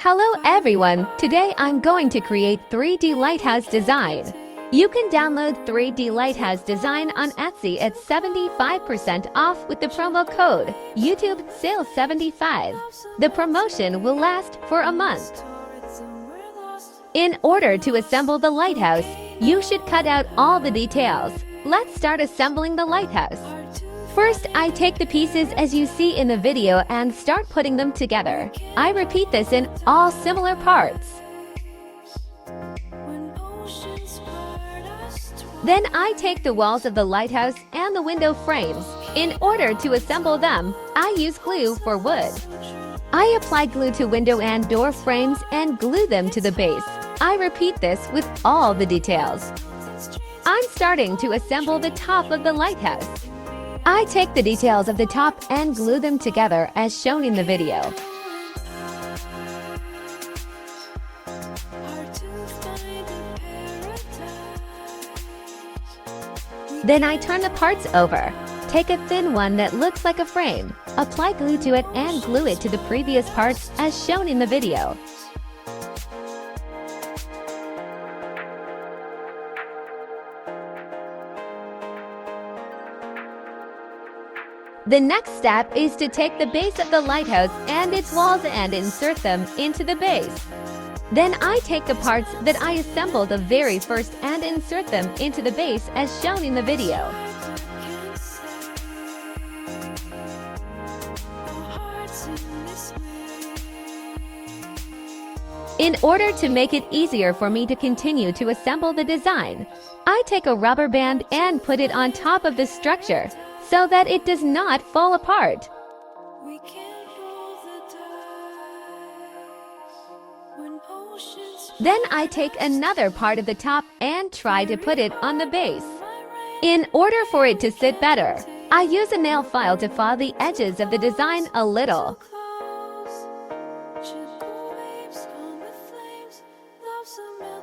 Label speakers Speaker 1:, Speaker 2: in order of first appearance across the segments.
Speaker 1: Hello everyone! Today I'm going to create 3D Lighthouse Design. You can download 3D Lighthouse Design on Etsy at 75% off with the promo code YouTube Sale 75. The promotion will last for a month. In order to assemble the lighthouse, you should cut out all the details. Let's start assembling the lighthouse. First, I take the pieces as you see in the video and start putting them together. I repeat this in all similar parts. Then I take the walls of the lighthouse and the window frames. In order to assemble them, I use glue for wood. I apply glue to window and door frames and glue them to the base. I repeat this with all the details. I'm starting to assemble the top of the lighthouse. I take the details of the top and glue them together as shown in the video. Then I turn the parts over. Take a thin one that looks like a frame, apply glue to it and glue it to the previous parts as shown in the video. The next step is to take the base of the lighthouse and its walls and insert them into the base. Then I take the parts that I assembled the very first and insert them into the base as shown in the video. In order to make it easier for me to continue to assemble the design, I take a rubber band and put it on top of the structure so that it does not fall apart. Then I take another part of the top and try to put it on the base. In order for it to sit better, I use a nail file to file the edges of the design a little.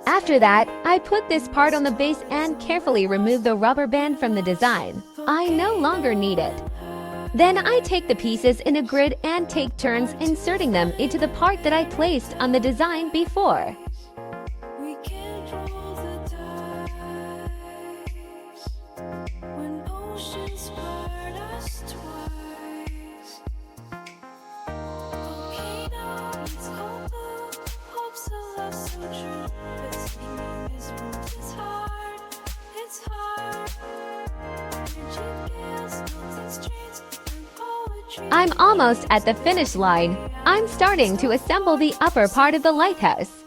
Speaker 1: After that, I put this part on the base and carefully remove the rubber band from the design. I no longer need it. Then I take the pieces in a grid and take turns inserting them into the part that I placed on the design before. I'm almost at the finish line. I'm starting to assemble the upper part of the lighthouse.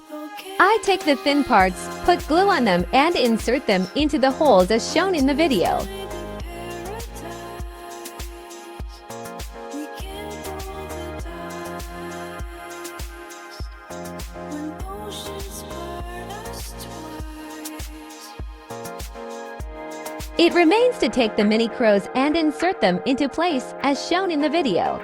Speaker 1: I take the thin parts, put glue on them and insert them into the holes as shown in the video. It remains to take the mini crows and insert them into place as shown in the video.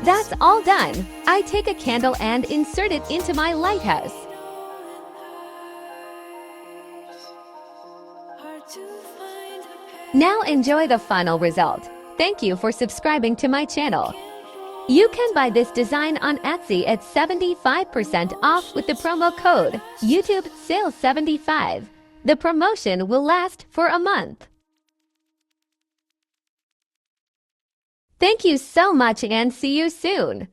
Speaker 1: That's all done. I take a candle and insert it into my lighthouse. Now enjoy the final result. Thank you for subscribing to my channel. You can buy this design on Etsy at 75% off with the promo code YouTube Sale 75. The promotion will last for a month. Thank you so much and see you soon.